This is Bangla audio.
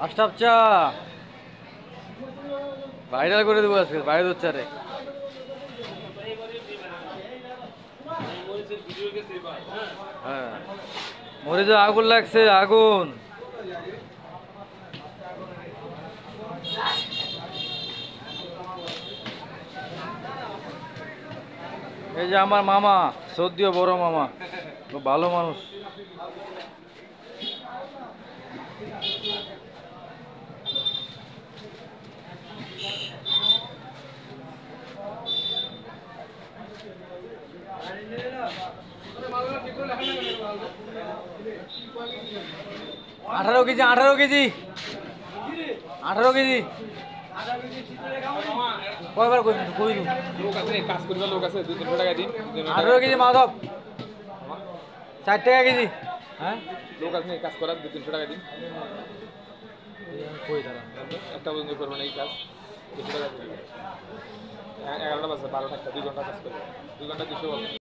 আশরাফ চা ভাইরাল করে দেবো আজকে, বাইরে হচ্ছে রে। হ্যাঁ, মরিচে আগুন লাগছে, আগুন। এই যে আমার মামা, সদ্য বড় মামা, খুব ভালো মানুষ। আঠারো কেজি, 18 কেজি, 18 কেজি। কয়বার কই লোক আছে, কাজ করবে লোক আছে, 2-3 টাকা দিন। 18 কেজি মাধব, 60 টাকা কেজি। হ্যাঁ, লোক আছে কাজ করার, 200-300 টাকা দিন। কই দাঁড়া, একটা পর্যন্ত করবেন এই কাজ, 200 টাকা দিন। 11টা বাজে, 12টা, 2 ঘন্টা কাজ করবে, 2 ঘন্টা 200 বলবে।